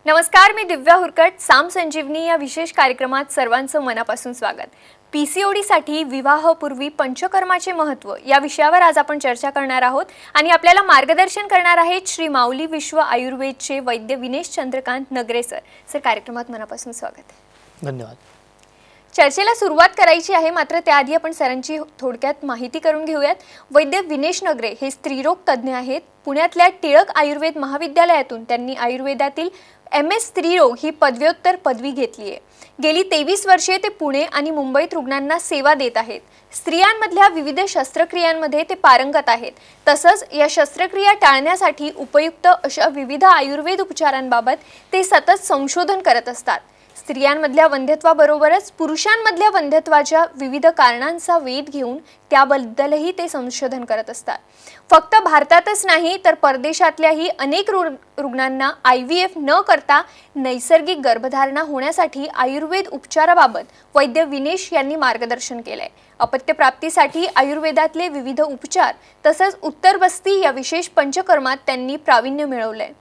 नमस्कार, मी दिव्या हुरकट. साम संजीवनी या विशेष कार्यक्रमात सर्वांचं मनापासून स्वागत. पीसीओडीसाठी विवाहापूर्वी पंचकर्माचे महत्त्व या विषयावर आज आपण चर्चा करणार आहोत आणि आपल्याला मार्गदर्शन करणार आहेत श्री माऊली विश्व आयुर्वेदचे वैद्य विनेश चंद्रकांत नगरे सर. सर, कार्यक्रमात मनापासून स्वागत. धन्यवाद. चर्चेला सुरुवात करायची आहे, मात्र त्याआधी आपण सरांची थोडक्यात माहिती करून घेऊयात. वैद्य विनेश नगरे हे स्त्रीरोग तज्ज्ञ आहेत. पुण्यातल्या टिळक आयुर्वेद महाविद्यालयातून त्यांनी आयुर्वेदातील MS स्त्रीरोग ही पदव्युत्तर पदवी घेतली आहे. गेली 23 वर्षे ते पुणे आणि मुंबईत रुग्णांना सेवा देत आहेत. स्त्रियांमधल्या विविध शस्त्रक्रियांमध्ये ते पारंगत आहेत. तसंच या शस्त्रक्रिया टाळण्यासाठी उपयुक्त अशा विविध आयुर्वेद उपचारांबाबत ते सतत संशोधन करत असतात. स्त्रियांमधल्या वंध्यत्वाबरोबरच पुरुषांमधल्या वंध्यत्वाच्या विविध कारणांचा वेध घेऊन त्याबद्दलही ते संशोधन करत असतात. फक्त भारतातच नाही तर परदेशातल्याही अनेक रुग्णांना IVF न करता नैसर्गिक गर्भधारणा होण्यासाठी आयुर्वेद उपचाराबाबत वैद्य विनेश यांनी मार्गदर्शन केलंय. अपत्यप्राप्तीसाठी आयुर्वेदातले विविध उपचार तसंच उत्तरबस्ती या विशेष पंचकर्मात त्यांनी प्रावीण्य मिळवलंय.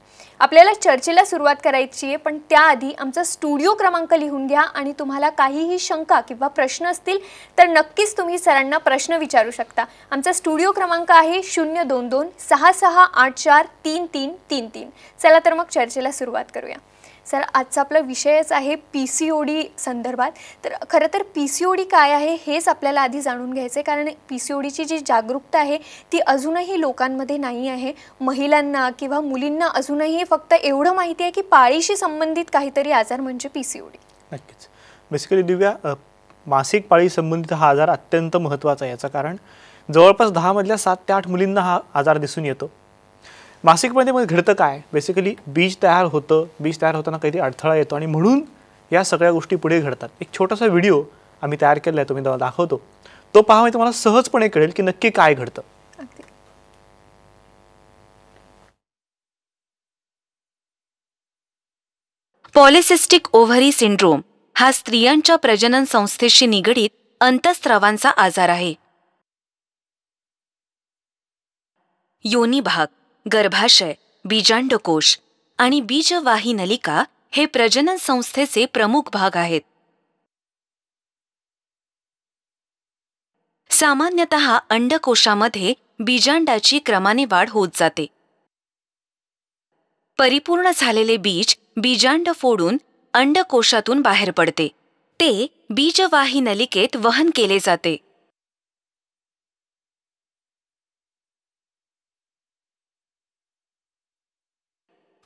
आपल्याला चर्चेला सुरुवात करायची आहे, पण त्याआधी आमचा स्टुडिओ क्रमांक लिहून घ्या आणि तुम्हाला काहीही शंका किंवा प्रश्न असतील तर नक्कीच तुम्ही सरांना प्रश्न विचारू शकता. आमचा स्टुडिओ क्रमांक आहे 022 6684 3333. चला तर मग चर्चेला सुरुवात करूया. सर, आजचा आपला विषयच आहे PCOD संदर्भात. तर खरं तर PCOD काय आहे हेच आपल्याला आधी जाणून घ्यायचं आहे, कारण PCODची जी जागरूकता आहे ती अजूनही लोकांमध्ये नाही आहे. महिलांना किंवा मुलींना अजूनही फक्त एवढं माहिती आहे की पाळीशी संबंधित काहीतरी आजार म्हणजे PCOD. नक्कीच. बेसिकली दिव्या, मासिक पाळी संबंधित हा आजार अत्यंत महत्त्वाचा आहे. याचं कारण जवळपास 10 मधल्या 7 ते 8 मुलींना हा आजार दिसून येतो. मासिकमध्ये घडतं काय, बेसिकली बीज तयार होतं. बीज तयार होताना काहीतरी अडथळा येतो आणि म्हणून या सगळ्या गोष्टी पुढे घडतात. एक छोटासा व्हिडिओ आम्ही तयार केला आहे, तुम्ही दाखवतो. तो पहा, म्हणजे तुम्हाला सहजपणे कळेल की नक्की काय घडतं. पॉलिसिस्टिक ओव्हरी सिंड्रोम हा स्त्रियांच्या प्रजनन संस्थेशी निगडीत अंतःस्रावांचा आजार आहे. योनी भाग, गर्भाशय, बीजांडकोश आणि बीजवाही नलिका हे प्रजनन संस्थेचे प्रमुख भाग आहेत. सामान्यतः अंडकोशामध्ये बीजांडाची क्रमाने वाढ होत जाते. परिपूर्ण झालेले बीज बीजांड फोडून अंडकोशातून बाहेर पडते. ते बीजवाही नलिकेत वहन केले जाते.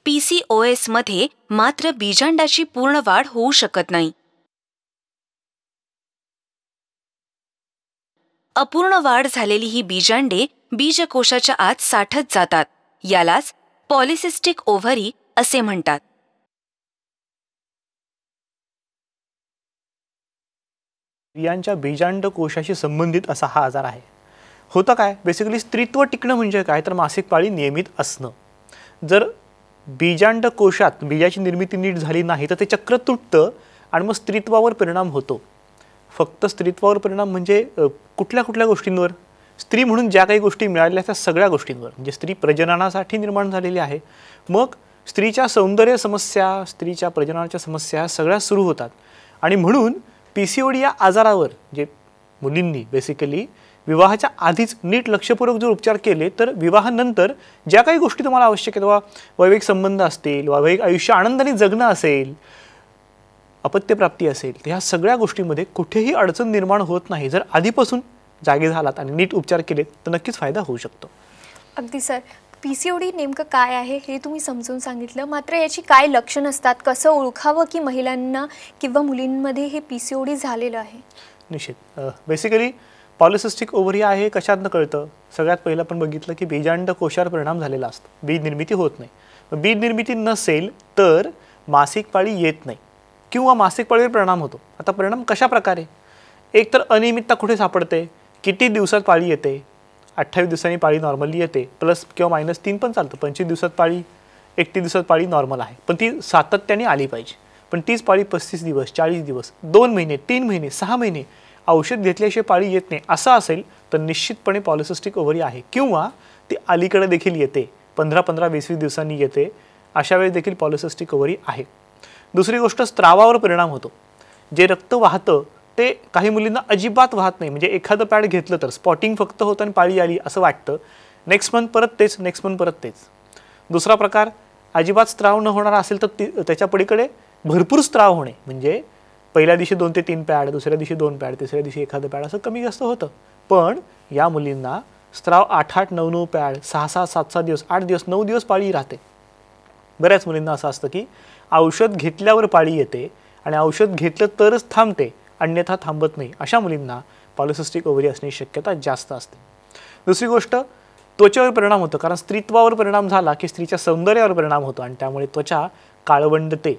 PCOS मध्ये मात्र बीजांडाची पूर्ण वाढ होऊ शकत नाही. अपूर्ण वाढ झालेली ही बीजांडे बीजकोशाच्या आत साठत जातात. यालाच पॉलिसिस्टिक ओव्हरी असे म्हणतात. स्त्रियांच्या बीजांडकोशाशी संबंधित असा हा आजार आहे. होतं काय, बेसिकली स्त्रीत्व टिकणं म्हणजे काय, तर मासिक पाळी नियमित असणं. जर बीजांडकोशात बीजाची निर्मिती नीट झाली नाही तर ते चक्र तुटतं आणि मग स्त्रीत्वावर परिणाम होतो. फक्त स्त्रीत्वावर परिणाम म्हणजे कुठल्या कुठल्या गोष्टींवर, स्त्री म्हणून ज्या काही गोष्टी मिळाल्या त्या सगळ्या गोष्टींवर. म्हणजे स्त्री प्रजननासाठी निर्माण झालेली आहे, मग स्त्रीच्या सौंदर्य समस्या, स्त्रीच्या प्रजननाच्या समस्या सगळ्या सुरू होतात. आणि म्हणून PCOD या आजारावर जे मुलींनी बेसिकली विवाहाच्या आधीच नीट लक्षपूर्वक जर उपचार केले तर विवाहानंतर ज्या काही गोष्टी तुम्हाला आवश्यक आहेत, वा वैवाहिक संबंध असतील, वैवाहिक आयुष्य आनंदाने जगणं असेल, अपत्यप्राप्ती असेल, ह्या सगळ्या गोष्टींमध्ये कुठेही अडचण निर्माण होत नाही. जर आधीपासून जागे झालात आणि नीट उपचार केले तर नक्कीच फायदा होऊ शकतो. अगदी सर, PCOD नेमकं काय आहे हे तुम्ही समजून सांगितलं, मात्र याची काय लक्षणं असतात, कसं ओळखावं की महिलांना किंवा मुलींमध्ये हे PCOD झालेलं आहे? निश्चित. बेसिकली पॉलिसिस्टिक ओव्हरी आहे कशातनं कळतं. सगळ्यात पहिलं आपण बघितलं की बीजांडकोशावर परिणाम झालेला असतो. बीज निर्मिती होत नाही. बीज निर्मिती नसेल तर मासिक पाळी येत नाही किंवा मासिक पाळीवर परिणाम होतो. आता परिणाम कशा प्रकारे, एक तर अनियमितता कुठे सापडते, किती दिवसात पाळी येते. 28 दिवसांनी पाळी नॉर्मली येते, प्लस किंवा -3 पण चालतं. 25 दिवसात पाळी, 31 दिवसात पाळी नॉर्मल आहे, पण ती सातत्याने आली पाहिजे. पण तीच पाळी 35 दिवस, 40 दिवस, 2 महिने, 3 महिने, 6 महिने औषध घेतल्याशिवाय पाळी येत नाही असं असेल तर निश्चितपणे पॉलिसिस्टिक ओव्हरी आहे. किंवा ती अलीकडे देखील येते, 15-15, 20-20 दिवसांनी येते अशा वेळी देखील पॉलिसिस्टिक ओव्हरी आहे. दुसरी गोष्ट, स्त्रावावर परिणाम होतो. जे रक्त वाहतं ते काही मुलींना अजिबात वाहत नाही. म्हणजे एखादं पॅड घेतलं तर स्पॉटिंग फक्त होतं आणि पाळी आली असं वाटतं. नेक्स्ट मंथ परत तेच, नेक्स्ट मंथ परत तेच. दुसरा प्रकार, अजिबात स्त्राव न होणारा असेल तर त्याच्या पलीकडे भरपूर स्त्राव होणे. म्हणजे पहिल्या दिवशी 2 ते 3 पॅड, दुसऱ्या दिवशी 2 पॅड, तिसऱ्या दिवशी एखादं पॅड, असं कमी जास्त होतं. पण या मुलींना स्त्राव 8-8, 9-9 पॅड, 6-6, 7-7 दिवस, 8 दिवस, 9 दिवस पाळी राहते. बऱ्याच मुलींना असं असतं की औषध घेतल्यावर पाळी येते आणि औषध घेतलं तरच थांबते, अन्यथा थांबत नाही. अशा मुलींना पॉलिसिस्टिक ओव्हरी असण्याची शक्यता जास्त असते. दुसरी गोष्ट, त्वचेवर परिणाम होतो. कारण स्त्रीत्वावर परिणाम झाला की स्त्रीच्या सौंदर्यावर परिणाम होतो आणि त्यामुळे त्वचा काळवंडते,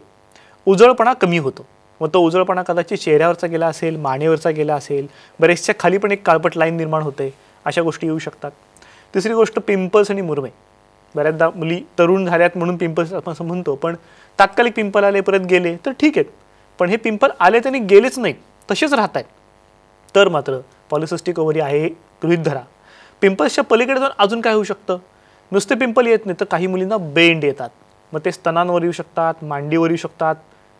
उजळपणा कमी होतो. मग तो उजळपणा कदाचित चेहऱ्यावरचा गेला असेल, मानेवरचा गेला असेल, बरेचशा खाली पण एक काळपट लाईन निर्माण होते, अशा गोष्टी येऊ शकतात. तिसरी गोष्ट, पिंपल्स आणि मुरमे. बऱ्याचदा मुली तरुण झाल्यात म्हणून पिंपल्स आपण असं म्हणतो, पण तात्कालिक पिंपल आले परत गेले तर ठीक आहेत. पण हे पिंपल आले त्यांनी गेलेच नाहीत, तसेच राहत आहेत, तर मात्र पॉलिसिस्टिक ओव्हरी आहे हे गृहीत धरा. पिंपल्सच्या पलीकडे जाऊन अजून काय होऊ शकतं? नुसते पिंपल येत नाही तर काही मुलींना बेंड येतात. मग ते स्तनांवर येऊ शकतात, मांडीवर येऊ शकतात,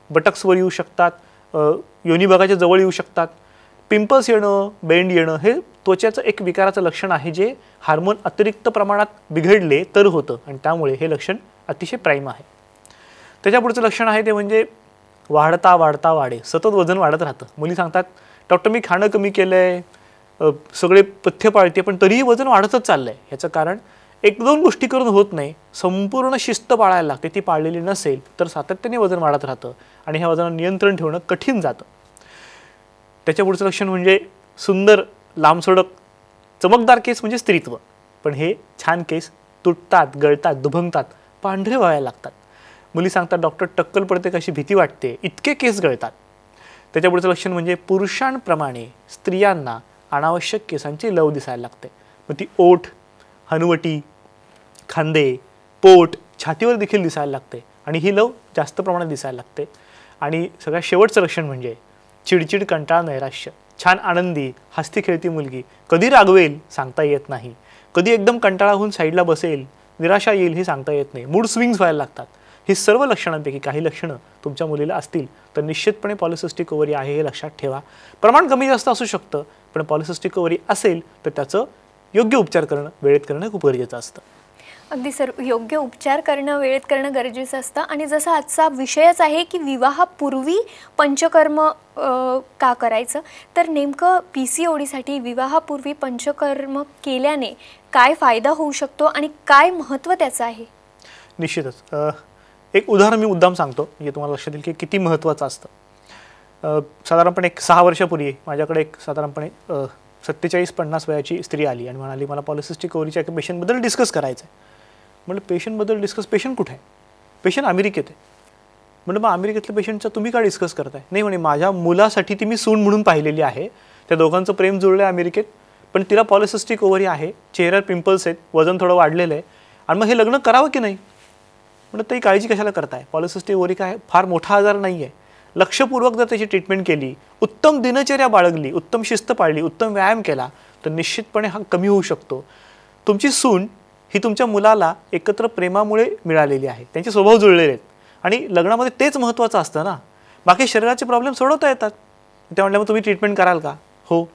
बटक्सवर येऊ शकतात, योनी भागाच्या जवळ येऊ शकतात. पिंपल्स येणं, बेंड येणं हे त्वचेचं एक विकाराचं लक्षण आहे, जे हार्मोन अतिरिक्त प्रमाणात बिघडले तर होतं आणि त्यामुळे हे लक्षण अतिशय प्राईम आहे. त्याच्या पुढचं लक्षण आहे ते म्हणजे वाढता वाढता वाढे, सतत वजन वाढत राहतं. मुली सांगतात, डॉक्टर मी खाणं कमी केलं आहे, सगळे पथ्य पाळते, पण तरीही वजन वाढतच चाललं आहे. ह्याचं कारण 1-2 गोष्टी करून होत नाही, संपूर्ण शिस्त पाळायला लागते. ती पाळलेली नसेल तर सातत्याने वजन वाढत राहतं आणि ह्या वजनावर नियंत्रण ठेवणं कठीण जातं. त्याच्या पुढचं लक्षण म्हणजे सुंदर, लांबसडक, चमकदार केस म्हणजे स्त्रीत्व. पण हे छान केस तुटतात, गळतात, दुभंगतात, पांढरे व्हायला लागतात. मुली सांगतात, डॉक्टर टक्कल पडते कशी भीती वाटते, इतके केस गळतात. त्याच्या पुढचं लक्षण म्हणजे पुरुषांप्रमाणे स्त्रियांना अनावश्यक केसांची लव दिसायला लागते. मग ती ओठ, हनुवटी, खांदे, पोट, छातीवर देखील दिसायला लागते आणि ही लव जास्त प्रमाणात दिसायला लागते. आणि सगळ्यात शेवटचं लक्षण म्हणजे चिडचिड, कंटाळा, नैराश्य. छान आनंदी, हसती खेळती मुलगी कधी रागवेल सांगता येत नाही, कधी एकदम कंटाळा होऊन साईडला बसेल, निराशा येईल हे सांगता येत नाही, मूड स्विंग्स व्हायला लागतात. ही सर्व लक्षणांपैकी काही लक्षणं तुमच्या मुलीला असतील तर निश्चितपणे पॉलिसिस्टिक ओव्हरी आहे हे लक्षात ठेवा. प्रमाण कमी जास्त असू शकतं, पण पॉलिसिस्टिक ओव्हरी असेल तर त्याचं योग्य उपचार करणं, वेळेत करणं खूप गरजेचं असतं. अगदी सर, योग्य उपचार करणं, वेळेत करणं गरजेचं असतं. आणि जसं आजचा विषयच आहे की विवाहापूर्वी पंचकर्म का करायचं, तर नेमकं PCODसाठी विवाहापूर्वी पंचकर्म केल्याने काय फायदा होऊ शकतो आणि काय महत्त्व त्याचं आहे? निश्चितच एक उदाहरण मी मुद्दाम सांगतो, म्हणजे तुम्हाला लक्षात येईल की किती महत्त्वाचं असतं. साधारणपणे 6 वर्षापूर्वी माझ्याकडे एक साधारणपणे 47-50 वयाची स्त्री आली आणि म्हणाली, मला पॉलिसिस्टिक ओव्हरीच्या एका पेशंटबद्दल डिस्कस करायचं आहे. म्हटलं, पेशंटबद्दल डिस्कस? पेशंट कुठे आहे? पेशंट अमेरिकेत आहे. म्हटलं, मग अमेरिकेतल्या पेशंटचं तुम्ही का डिस्कस करताय? नाही म्हणे, माझ्या मुलासाठी ती मी सून म्हणून पाहिलेली आहे, त्या दोघांचं प्रेम जुळलं आहे अमेरिकेत, पण तिला पॉलिसिस्टिक ओव्हरी आहे, चेहऱ्यावर पिंपल्स आहेत, वजन थोडं वाढलेलं आहे, आणि मग हे लग्न करावं की नाही? म्हणलं, तरी काळजी कशाला करताय? पॉलिसिस्टिक ओव्हरी काय फार मोठा आजार नाही आहे. लक्षपूर्वक जर त्याची ट्रीटमेंट केली, उत्तम दिनचर्या बाळगली, उत्तम शिस्त पाळली, उत्तम व्यायाम केला तर निश्चितपणे हा कमी होऊ शकतो. तुमची सून ही तुमच्या मुलाला एकत्र प्रेमामुळे मिळालेली आहे, त्यांचे स्वभाव जुळलेले आहेत आणि लग्नामध्ये तेच महत्त्वाचं असतं ना. बाकी शरीराचे प्रॉब्लेम सोडवता येतात. ते म्हटलं, मग तुम्ही ट्रीटमेंट कराल का? हो.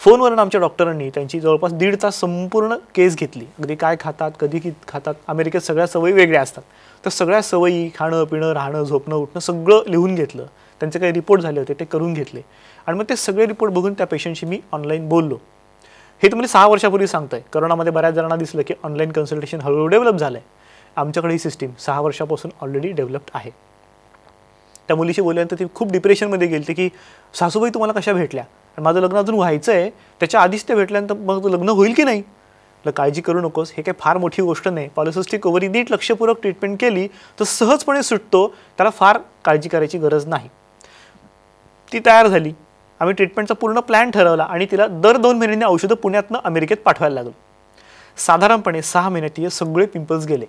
फोनवरून आमच्या डॉक्टरांनी त्यांची जवळपास 1.5 तास संपूर्ण केस घेतली. अगदी काय खातात, कधी खातात, अमेरिकेत सगळ्या सवयी वेगळ्या असतात, तर सगळ्या सवयी, खाणं पिणं, राहणं, झोपणं, उठणं सगळं लिहून घेतलं. त्यांचे काही रिपोर्ट झाले होते ते करून घेतले आणि मग ते सगळे रिपोर्ट बघून त्या पेशंटशी मी ऑनलाईन बोललो. हे तुम्हाला 6 वर्षापूर्वी सांगतोय. करोनामध्ये बऱ्याच जणांना दिसलं की ऑनलाईन कन्सल्टेशन हळूहळू डेव्हलप झालं आहे. आमच्याकडे ही सिस्टीम 6 वर्षापासून ऑलरेडी डेव्हलप्ड आहे. त्या मुलीशी बोलल्यानंतर ती खूप डिप्रेशनमध्ये गेली की सासूबाई तुम्हाला कशा भेटल्या, आणि माझं लग्न अजून व्हायचं आहे, त्याच्या आधीच ते भेटल्यानंतर मग लग्न होईल की नाही? काळजी करू नकोस, हे काही फार मोठी गोष्ट नाही. पॉलिसिस्टिक ओव्हरी नीट लक्षपूर्वक ट्रीटमेंट केली तर सहजपणे सुटतो, त्याला फार काळजी करायची गरज नाही. ती तयार झाली, आम्ही ट्रीटमेंटचा पूर्ण प्लॅन ठरवला आणि तिला दर 2 महिन्यांनी औषधं पुण्यातनं अमेरिकेत पाठवायला लागलो. साधारणपणे 6 महिन्यात तिचे सगळे पिंपल्स गेले.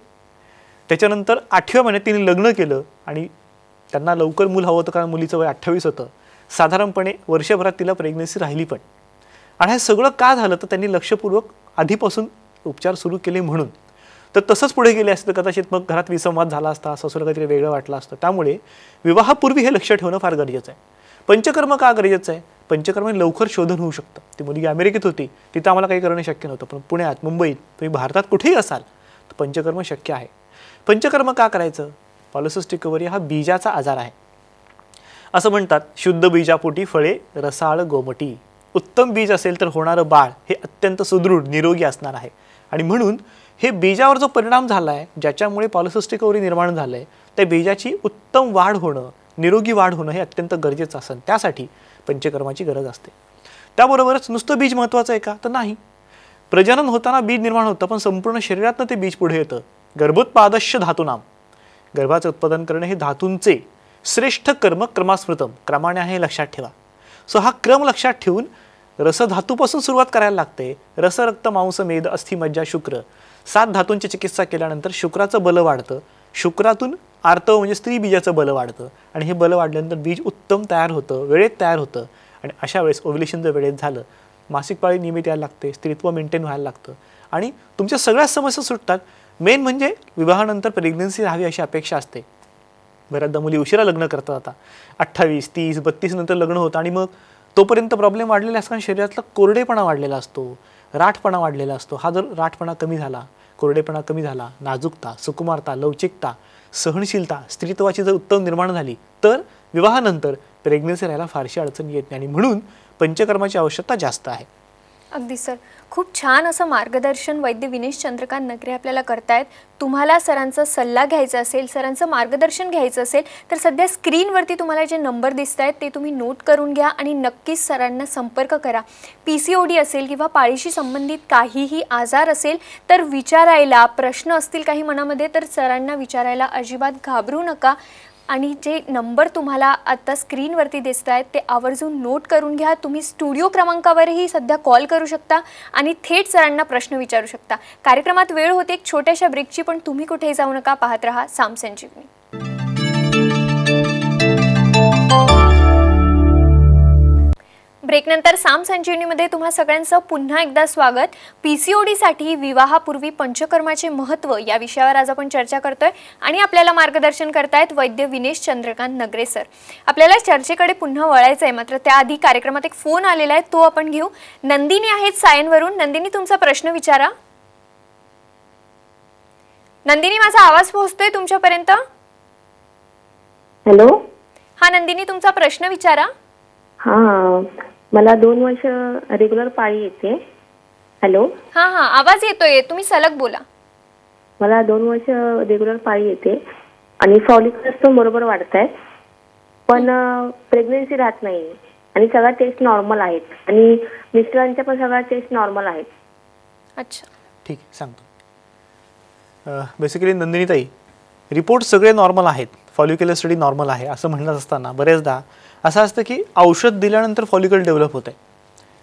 त्याच्यानंतर 8व्या महिन्यात तिने लग्न केलं आणि त्यांना लवकर मूल हवं होतं, कारण मुलीचं वय 28 होतं. साधारणपणे वर्षभरात तिला प्रेग्नन्सी राहिली पण. आणि हे सगळं का झालं तर त्यांनी लक्षपूर्वक आधीपासून उपचार सुरू केले म्हणून. तर तसंच पुढे गेले असते तर कदाचित मग घरात विसंवाद झाला असता, सासूला काहीतरी वेगळं वाटलं असतं. त्यामुळे विवाहापूर्वी हे लक्ष ठेवणं फार गरजेचं आहे. पंचकर्म का गरजेचं आहे? पंचकर्म लवकर शोधन होऊ शकतं. ती मुलगी अमेरिकेत होती, तिथं आम्हाला काही करणं शक्य नव्हतं, पण पुण्यात, मुंबईत, तुम्ही भारतात कुठेही असाल तर पंचकर्म शक्य आहे. पंचकर्म का करायचं? पॉलिसिस्टिक ओव्हरी हा बीजाचा आजार आहे. असं म्हणतात, शुद्ध बीजापोटी फळे रसाळ गोमटी. उत्तम बीज असेल तर होणारं बाळ हे अत्यंत सुदृढ निरोगी असणार आहे. आणि म्हणून हे बीजावर जो परिणाम झाला आहे, ज्याच्यामुळे पॉलिसिस्टिक ओव्हरी निर्माण झालं आहे, त्या बीजाची उत्तम वाढ होणं, निरोगी वाढ होणं हे अत्यंत गरजेचं असेल. त्यासाठी पंचकर्माची गरज असते. त्याबरोबरच नुसतं बीज महत्त्वाचं आहे का? तर नाही. प्रजनन होताना बीज निर्माण होतं, पण संपूर्ण शरीरातनं ते बीज पुढे येतं. गर्भोत्पादश्य धातूनाम, गर्भाचं उत्पादन करणं हे धातूंचे श्रेष्ठ कर्म क्रमास्मृतम, क्रमाने आहे हे लक्षात ठेवा. सो हा क्रम लक्षात ठेवून रसधातूपासून सुरुवात करायला लागते. रस, रक्त, मांस, मेद, अस्थि, मज्जा, शुक्र 7 धातूंची चिकित्सा केल्यानंतर शुक्राचं बल वाढतं. शुक्रातून आर्तव म्हणजे स्त्री बीजाचं बल वाढतं आणि हे बल वाढल्यानंतर बीज उत्तम तयार होतं, वेळेत तयार होतं. आणि अशा वेळेस ओव्ह्युलेशन जर वेळेत झालं, मासिक पाळी नियमित यायला लागते, स्त्रीत्व मेंटेन व्हायला लागतं आणि तुमच्या सगळ्याच समस्या सुटतात. मेन म्हणजे विवाहानंतर प्रेग्नन्सी राहावी अशी अपेक्षा असते. बऱ्याचदा मुली उशिरा लग्न करतात. आता 28, 30, 32 नंतर लग्न होतं आणि मग तोपर्यंत प्रॉब्लेम वाढलेले असतात. शरीरातला कोरडेपणा वाढलेला असतो, राठपणा वाढलेला असतो. हा जर राठपणा कमी झाला, कोरडेपणा कमी झाला, नाजूकता, सुकुमारता, लवचिकता, सहनशीलता, स्त्रीत्वाची जर उत्तम निर्माण झाली तर विवाहानंतर प्रेग्नन्सी राहायला फारशी अडचण येत नाही. आणि म्हणून पंचकर्माची आवश्यकता जास्त आहे. अगदी सर, खूप छान असं मार्गदर्शन वैद्य विनेश चंद्रकांत नगरे आपल्याला करतायत. तुम्हाला सरांचा सल्ला घ्यायचा असेल, सरांचं मार्गदर्शन घ्यायचं असेल तर सध्या स्क्रीनवरती तुम्हाला जे नंबर दिसत आहेत ते तुम्ही नोट करून घ्या आणि नक्कीच सरांना संपर्क करा. PCOD असेल किंवा पाळीशी संबंधित काहीही आजार असेल तर विचारायला, प्रश्न असतील काही मनामध्ये तर सरांना विचारायला अजिबात घाबरू नका. आणि जे नंबर तुम्हाला आता स्क्रीनवरती दिसत आहेत ते आवर्जून नोट करून घ्या. तुम्ही स्टुडिओ क्रमांकावरही सध्या कॉल करू शकता आणि थेट सरांना प्रश्न विचारू शकता. कार्यक्रमात वेळ होते एक छोट्याशा ब्रेकची, पण तुम्ही कुठेही जाऊ नका, पाहत रहा साम संजीवनी. ब्रेकनंतर साम संजीवनीमध्ये तुम्हा सगळ्यांचं पुन्हा एकदा स्वागत. PCODसाठी विवाहापूर्वी पंचकर्माचे महत्त्व या विषयावर आज आपण चर्चा करतोय आणि आपल्याला मार्गदर्शन करतायत वैद्य विनेश चंद्रकांत नगरे सर. आपल्याला चर्चेकडे पुन्हा वळायचं आहे, मात्र त्याआधी कार्यक्रमात एक फोन आलेला आहे, तो आपण घेऊ. नंदिनी आहेत सायनवरून. नंदिनी, तुमचा प्रश्न विचारा. नंदिनी, माझा आवाज पोहोचतोय तुमच्यापर्यंत? हॅलो. हा नंदिनी, तुमचा प्रश्न विचारा. हा, मला 2 वर्ष रेग्युलर पाळी येते. हॅलो. हा हा, आवाज येतोय, तुम्ही सलग बोला. मला 2 वर्ष रेग्युलर पाळी येते आणि फॉलिकल्स पण बरोबर वाढत आहेत, पण प्रेग्नन्सी राहत नाही आणि सगळ्या टेस्ट नॉर्मल आहेत आणि मिस्टरांच्या पण सगळ्या टेस्ट नॉर्मल आहेत. अच्छा, ठीक आहे, सांगतो. बेसिकली नंदिनीताई, रिपोर्ट सगळे नॉर्मल आहेत, फॉलिक्युलर स्टडी नॉर्मल आहे असं म्हणत असताना बरेचदा असं असतं की औषध दिल्यानंतर फॉलिकल डेव्हलप होतं आहे.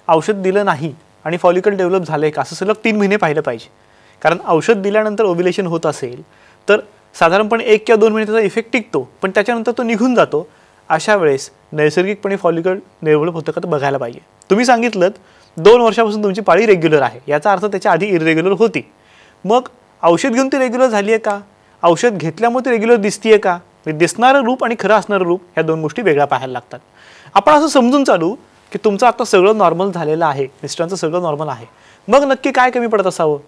औषध दिलं नाही आणि फॉलिकल डेव्हलप झालं आहे का असं सलग 3 महिने पाहिलं पाहिजे. कारण औषध दिल्यानंतर ओव्ह्युलेशन होत असेल तर साधारणपणे 1 किंवा 2 महिने त्याचा इफेक्ट टिकतो, पण त्याच्यानंतर तो निघून जातो. अशा वेळेस नैसर्गिकपणे फॉलिकल डेव्हलप होतं का तर बघायला पाहिजे. तुम्ही सांगितलं 2 वर्षापासून तुमची पाळी रेग्युलर आहे, याचा अर्थ त्याच्या आधी इरेग्युलर होती. मग औषध घेऊन ती रेग्युलर झाली आहे का? औषध घेतल्यामुळे ती रेग्युलर दिसतीये का? दिसणारं रूप आणि खरं असणारं रूप ह्या 2 गोष्टी वेगळ्या पाहायला लागतात. आपण असं समजून चालू की तुमचं आता सगळं नॉर्मल झालेलं आहे, मिस्टरांचं सगळं नॉर्मल आहे, मग नक्की काय कमी पडत असावं?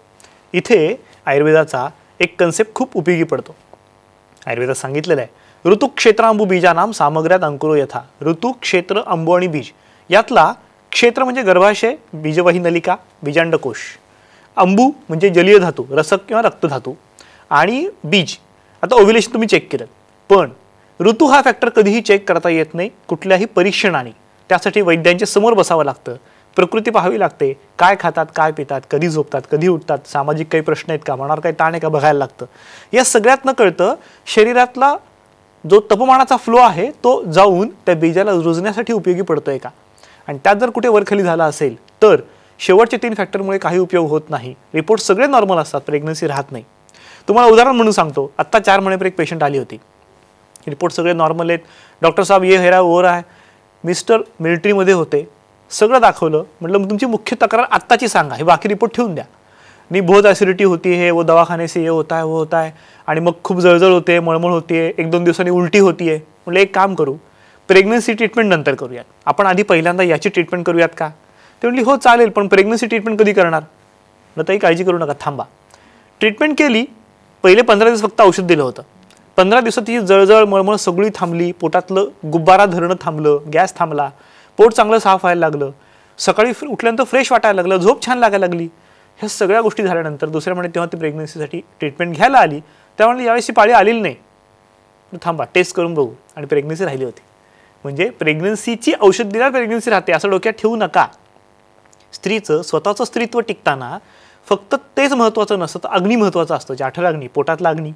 इथे आयुर्वेदाचा एक कन्सेप्ट खूप उपयोगी पडतो. आयुर्वेदात सांगितलेलं आहे, ऋतू क्षेत्र अंबू बीजानाम सामग्र्यात अंकुरो यथा. ऋतू, क्षेत्र, अंबू आणि बीज यातला क्षेत्र म्हणजे गर्भाशय, बीजवाही नलिका, बीजांडकोश. अंबू म्हणजे जलीय धातू, रसक किंवा रक्तधातू, आणि बीज. आता ओव्ह्युलेशन तुम्ही चेक केलं, पण ऋतू हा फॅक्टर कधीही चेक करता येत नाही कुठल्याही परीक्षणाने. त्यासाठी वैद्यांच्या समोर बसावं लागतं, प्रकृती पाहावी लागते, काय खातात, काय पितात, कधी झोपतात, कधी उठतात, सामाजिक काही प्रश्न आहेत का, मनावर काही ताण आहे का बघायला लागतं. या सगळ्यातनं कळतं शरीरातला जो तापमानाचा फ्लो आहे तो जाऊन त्या बीजाला रुजण्यासाठी उपयोगी पडतोय का. आणि त्यात जर कुठे वरखाली झाला असेल तर शेवटच्या 3 फॅक्टरमुळे काही उपयोग होत नाही. रिपोर्ट सगळे नॉर्मल असतात, प्रेग्नन्सी राहत नाही. तुम्हाला उदाहरण म्हणून सांगतो, आत्ता 4 महिन्यापूर्वी एक पेशंट आली होती, रिपोर्ट सगळे नॉर्मल आहेत, डॉक्टर साहेब ये हेरा वो रहा है. मिस्टर मिलिटरीमध्ये होते, सगळं दाखवलं, म्हटलं तुमची मुख्य तक्रार आत्ताची सांगा, हे बाकी रिपोर्ट ठेवून द्या. नहीं बहुत ॲसिडिटी होती है, वो दवाखाने से ये होता है वो होता है, आणि मग खूप जळजळ होते, मळमळ होते, 1-2 दिवसांनी उलटी होतीये. म्हटलं एक काम करू, प्रेग्नन्सी ट्रीटमेंट नंतर करूयात, आपण आधी पहिल्यांदा याची ट्रीटमेंट करूयात का? ते म्हणली हो चालेल, पण प्रेग्नन्सी ट्रीटमेंट कधी करणार? म्हटलं ताई काळजी करू नका, थांबा. ट्रीटमेंट केली, पहिले 15 दिवस फक्त औषध दिलं होतं. 15 दिवसात ही जळजळ मळमळ सगळी थांबली, पोटातलं गुब्बारा धरणं थांबलं, गॅस थांबला, पोट चांगलं साफ व्हायला लागलं, सकाळी उठल्यानंतर फ्रेश वाटायला लागलं, झोप छान लागायला लागली. ह्या सगळ्या गोष्टी झाल्यानंतर दुसऱ्या महिन्यात तेव्हा ती प्रेग्नन्सीसाठी ट्रीटमेंट घ्यायला आली, त्यामुळे यावेळी पाळी आलेली नाही. थांबा टेस्ट करून बघू, आणि प्रेग्नन्सी राहिली होती. म्हणजे प्रेग्नन्सीची औषध दिल्यावर प्रेग्नन्सी राहते असं डोक्यात ठेवू नका. स्त्रीचं स्वतःचं स्त्रीत्व टिकताना फक्त तेच महत्त्वाचं नसतं, तर अग्नी महत्त्वाचा असतो. जठर अग्नी, पोटातला अग्नी,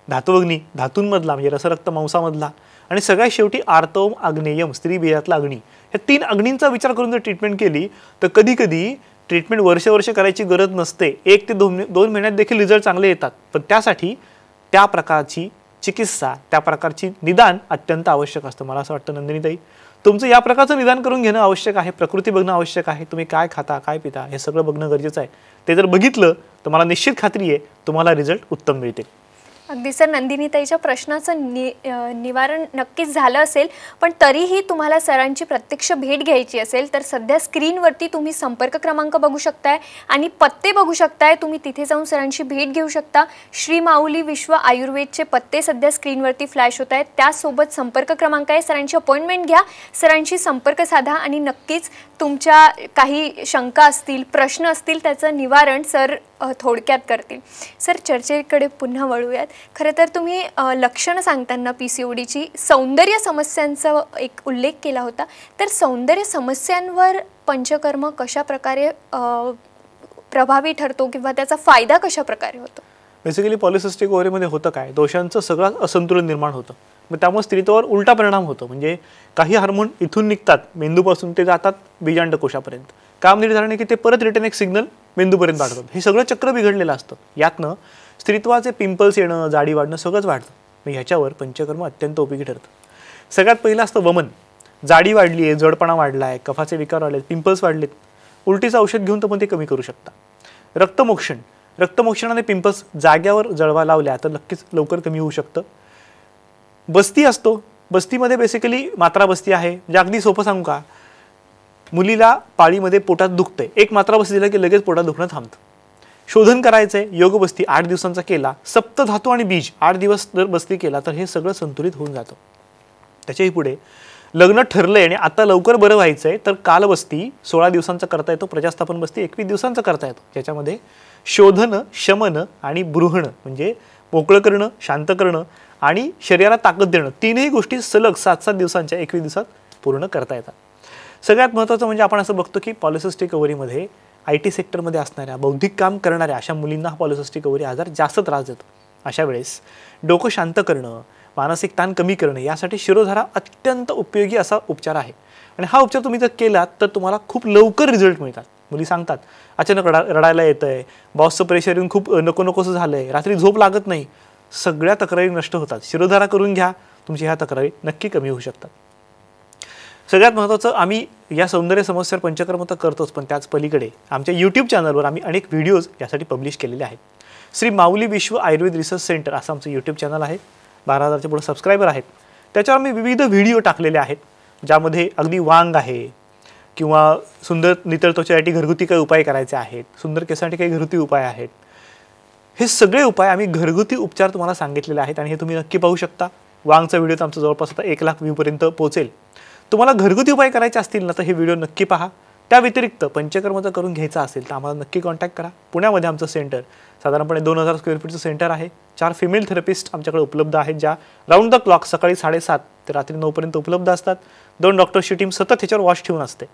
धातू अग्नी, धातूंमधला म्हणजे रसरक्त मांसामधला, आणि सगळ्यात शेवटी आर्तवम आग्नेयम स्त्री बीजातला अग्नी. ह्या 3 अग्नींचा विचार करून जर ट्रीटमेंट केली तर कधी कधी ट्रीटमेंट वर्ष करायची गरज नसते. 1 ते 2 महिन्यात देखील रिझल्ट चांगले येतात. पण त्यासाठी त्या प्रकारची चिकित्सा, त्या प्रकारची निदान अत्यंत आवश्यक असतं. मला असं वाटतं नंदिनीताई, तुमचं या प्रकारचं निदान करून घेणं आवश्यक आहे. प्रकृती बघणं आवश्यक आहे. तुम्ही काय खाता, काय पिता, हे सगळं बघणं गरजेचं आहे. ते जर बघितलं तर मला निश्चित खात्री आहे तुम्हाला रिझल्ट उत्तम मिळतील. अगदी सर, नंदिनीताईच्या प्रश्नाचं निवारण नक्कीच झालं असेल, पण तरीही तुम्हाला सरांची प्रत्यक्ष भेट घ्यायची असेल तर सध्या स्क्रीनवरती तुम्ही संपर्क क्रमांक बघू शकताय आणि पत्ते बघू शकताय. तुम्ही तिथे जाऊन सरांची भेट घेऊ शकता. श्री माऊली विश्व आयुर्वेदचे पत्ते सध्या स्क्रीनवरती फ्लॅश होत आहेत. त्यासोबत संपर्क क्रमांक आहे. सरांची अपॉइंटमेंट घ्या, सरांशी संपर्क साधा आणि नक्कीच तुमच्या काही शंका असतील, प्रश्न असतील, त्याचं निवारण सर थोडक्यात करतील. सर, चर्चेकडे पुन्हा वळूयात. खरं तर तुम्ही लक्षणं सांगताना PCODची सौंदर्य समस्यांचा एक उल्लेख केला होता. तर सौंदर्य समस्यांवर पंचकर्म कशा प्रकारे प्रभावी ठरतो किंवा त्याचा फायदा कशा प्रकारे होतो? बेसिकली पॉलिसिस्टिक ओव्हरीमध्ये होतं काय, दोषांचं सगळं असंतुलन निर्माण होतं. मग त्यामुळे स्त्रीत्वावर उलटा परिणाम होतो. म्हणजे काही हार्मोन इथून निघतात मेंदूपासून, ते जातात बीजांडकोशापर्यंत, काम नीट झालं नाही की ते परत रिटर्न एक सिग्नल मेंदूपर्यंत पाठवतात. हे सगळं चक्र बिघडलेलं असतं. यातनं स्त्रीत्वाचे पिंपल्स येणं, जाडी वाढणं सगळंच वाढतं. मग ह्याच्यावर पंचकर्म अत्यंत उपयोगी ठरतं. सगळ्यात पहिलं असतं वमन. जाडी वाढली आहे, जडपणा वाढला आहे, कफाचे विकार वाढलेत, पिंपल्स वाढलेत, उलटीचं औषध घेऊन तर पण ते कमी करू शकता. रक्तमोक्षण, रक्तमोक्षणाने पिंपल्स जाग्यावर जळवा लावल्या तर नक्कीच लवकर कमी होऊ शकतं. बस्ती असतो, बस्तीमध्ये बेसिकली मात्रा बस्ती आहे. म्हणजे अगदी सोपं सांगू का, मुलीला पाळीमध्ये पोटात दुखतंय, एक मात्रा बस्ती दिला की लगेच पोटात दुखणं थांबतं. शोधन करायचंय, योग बस्ती 8 दिवसांचा केला, सप्त धातू आणि बीज 8 दिवस जर बस्ती केला तर हे सगळं संतुलित होऊन जातं. त्याच्याही पुढे लग्न ठरलंय आणि आता लवकर बरं व्हायचंय तर कालबस्ती 16 दिवसांचा करता येतो, प्रजास्थापन बस्ती 21 दिवसांचा करता येतो. ज्याच्यामध्ये शोधन, शमन आणि बृहण म्हणजे मोकळं करणं, शांत करणं आणि शरीराला ताकद देणं, 3ही गोष्टी सलग 7-7 दिवसांच्या 21 दिवसात पूर्ण करता येतात. सगळ्यात महत्त्वाचं म्हणजे आपण असं बघतो की पॉलिसिस्टिक ओव्हरीमध्ये IT सेक्टरमध्ये असणाऱ्या, बौद्धिक काम करणाऱ्या अशा मुलींना हा पॉलिसिस्टिक ओव्हरी आजार जास्त त्रास देतो. अशा वेळेस डोकं शांत करणं, मानसिक ताण कमी करणं यासाठी शिरोधारा अत्यंत उपयोगी असा उपचार आहे. आणि हा उपचार तुम्ही जर केलात तर तुम्हाला खूप लवकर रिझल्ट मिळतात. मुली सांगतात अचानक रडायला येतंय, बॉसचं प्रेशर येऊन खूप नकोसं झालंय, रात्री झोप लागत नाही, सगळ्या तक्रारी नष्ट होतात. शिरोधारा करून घ्या, तुमची ह्या तक्रारी नक्की कमी होऊ शकतात. सगळ्यात महत्त्वाचं, आम्ही या सौंदर्य समस्यावर पंचकर्म तर करतोच, पण त्याच पलीकडे आमच्या YouTube चॅनलवर आम्ही अनेक व्हिडिओज यासाठी पब्लिश केलेले आहेत. श्री माऊली विश्व आयुर्वेद रिसर्च सेंटर असं आमचं YouTube चॅनल आहे. 12,000च्या पुढे सबस्क्रायबर आहेत. त्याच्यावर आम्ही विविध व्हिडिओ टाकलेले आहेत, ज्यामध्ये अगदी वांग आहे किंवा सुंदर नितळ त्वचेसाठी घरगुती काही उपाय करायचे आहेत, सुंदर केसासाठी काही घरगुती उपाय आहेत. हे सगळे उपाय आम्ही घरगुती उपचार तुम्हाला सांगितलेले आहेत आणि हे तुम्ही नक्की पाहू शकता. वांगचा व्हिडिओ तर आमचा जवळपास आता 1 लाख व्ह्यूपर्यंत पोहोचेल. तुम्हाला घरगुती उपाय करायचे असतील ना तर हे व्हिडिओ नक्की पहा. त्या व्यतिरिक्त पंचकर्माचं करून घ्यायचं असेल तर आम्हाला नक्की कॉन्टॅक्ट करा. पुण्यामध्ये आमचं सेंटर साधारणपणे 2000 स्क्वेअर फीटचं सेंटर आहे. 4 फिमेल थेरपिस्ट आमच्याकडे उपलब्ध आहेत, ज्या राऊंड द क्लॉक सकाळी 7:30 ते रात्री 9 पर्यंत उपलब्ध असतात. 2 डॉक्टर्सची टीम सतत ह्याच्यावर वॉच ठेवून असते.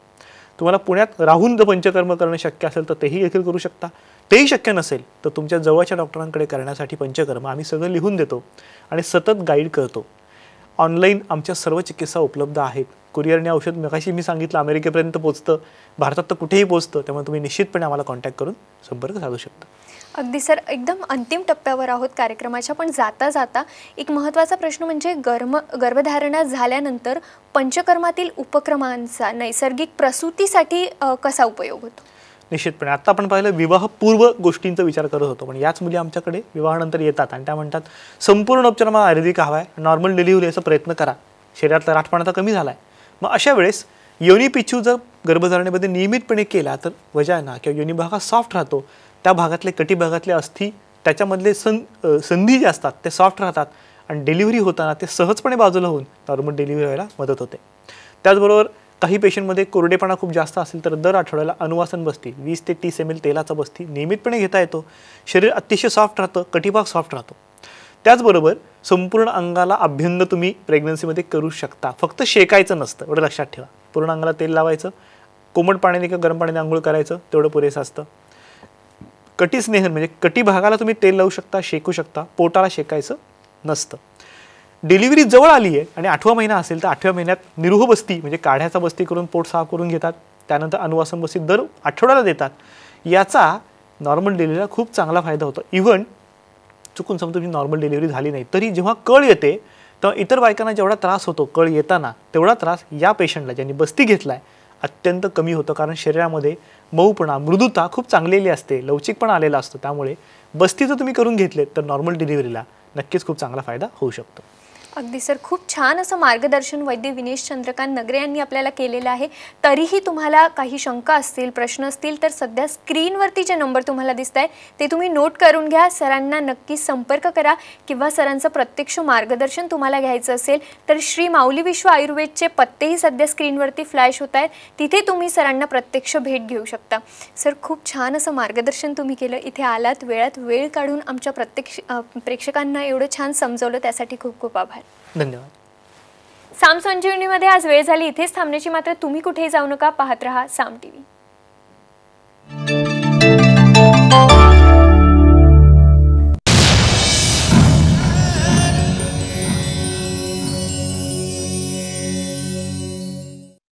तुम्हाला पुण्यात राहून जर पंचकर्म करणं शक्य असेल तर तेही देखील करू शकता. तेही शक्य नसेल तर तुमच्या जवळच्या डॉक्टरांकडे करण्यासाठी पंचकर्म आम्ही सगळं लिहून देतो आणि सतत गाईड करतो. ऑनलाईन आमच्या सर्व चिकित्सा उपलब्ध आहेत. कुरिअरने औषध मगाशी मी सांगितलं अमेरिकेपर्यंत पोहोचतं, भारतात तर कुठेही पोहोचतं. त्यामुळे तुम्ही निश्चितपणे आम्हाला कॉन्टॅक्ट करून संपर्क साधू शकता. अगदी सर, एकदम अंतिम टप्प्यावर आहोत कार्यक्रमाच्या, पण जाता जाता एक महत्त्वाचा प्रश्न म्हणजे गर्भधारणा झाल्यानंतर पंचकर्मातील उपक्रमांचा नैसर्गिक प्रसूतीसाठी कसा उपयोग होतो? निश्चितपणे आता आपण पाहिलं विवाहपूर्व गोष्टींचा विचार करत होतो, पण याच मुली आमच्याकडे विवाहानंतर येतात आणि त्या म्हणतात संपूर्ण उपचार मला आयुर्वेदिक हवा आहे, नॉर्मल डिलिव्हरी याचा प्रयत्न करा, शरीरातला राठपणा कमी झाला आहे. मग अशा वेळेस योनी पिच्छू जर गर्भधारणेमध्ये नियमितपणे केला तर वजायना किंवा योनी भाग हा सॉफ्ट राहतो, त्या भागातले कटी भागातले अस्थी त्याच्यामधले संधी जे असतात ते सॉफ्ट राहतात आणि डिलिव्हरी होताना ते सहजपणे बाजूला होऊन नॉर्मल डिलिव्हरी व्हायला मदत होते. त्याचबरोबर काही पेशंटमध्ये कोरडेपणा खूप जास्त असेल तर दर आठवड्याला अनुवासन बस्ती 20 ते 30 ml तेलाचा बस्ती नियमितपणे घेता येतो. शरीर अतिशय सॉफ्ट राहतं, कटिभाग सॉफ्ट राहतो. त्याचबरोबर संपूर्ण अंगाला अभ्यंग तुम्ही प्रेग्नन्सीमध्ये करू शकता, फक्त शेकायचं नसतं, एवढं लक्षात ठेवा. पूर्ण अंगाला तेल लावायचं, कोमट पाण्याने किंवा गरम पाण्याने आंघोळ करायचं, तेवढं पुरेसं असतं. कटिस्नेहन म्हणजे कटी भागाला तुम्ही तेल लावू शकता, शेकू शकता, पोटाला शेकायचं नसतं. डिलिव्हरी जवळ आली आहे आणि 8वा महिना असेल तर 8व्या महिन्यात निरुह बस्ती म्हणजे काढ्याचा बस्ती करून पोट साफ करून घेतात, त्यानंतर अनुवासन बस्ती दर आठवड्याला देतात. याचा नॉर्मल डिलिव्हरीला खूप चांगला फायदा होतो. इव्हन चुकून समजा तुमची नॉर्मल डिलिव्हरी झाली नाही तरी जेव्हा कळ येते तेव्हा इतर बायकांना जेवढा त्रास होतो कळ येताना तेवढा त्रास या पेशंटला ज्यांनी बस्ती घेतलाय अत्यंत कमी होतं, कारण शरीरामध्ये मऊपणा मृदुता खूप चांगलेली असते, लवचिकपणा आलेला असतो. त्यामुळे बस्ती जर तुम्ही करून घेतलेत तर नॉर्मल डिलिव्हरीला नक्कीच खूप चांगला फायदा होऊ शकतो. अगदी सर, खूप छान असं मार्गदर्शन वैद्य विनेश चंद्रकांत नगरे यांनी आपल्याला केलेलं आहे. तरीही तुम्हाला काही शंका असतील, प्रश्न असतील तर सध्या स्क्रीनवरती जे नंबर तुम्हाला दिसत आहे ते तुम्ही नोट करून घ्या. सरांना नक्की संपर्क करा किंवा सरांचं प्रत्यक्ष मार्गदर्शन तुम्हाला घ्यायचं असेल तर श्री माऊली विश्व आयुर्वेदचे पत्तेही सध्या स्क्रीनवरती फ्लॅश होत आहेत, तिथे तुम्ही सरांना प्रत्यक्ष भेट घेऊ शकता. सर, खूप छान असं मार्गदर्शन तुम्ही केलं, इथे आलात, वेळात वेळ काढून आमच्या प्रेक्षकांना एवढं छान समजवलं, त्यासाठी खूप खूप आभार. धन्यवाद. साम संजीवनीमध्ये आज वेळ झाली इथेच थांबण्याची, मात्र तुम्ही कुठेही जाऊ नका, पाहत रहा साम टीव्ही.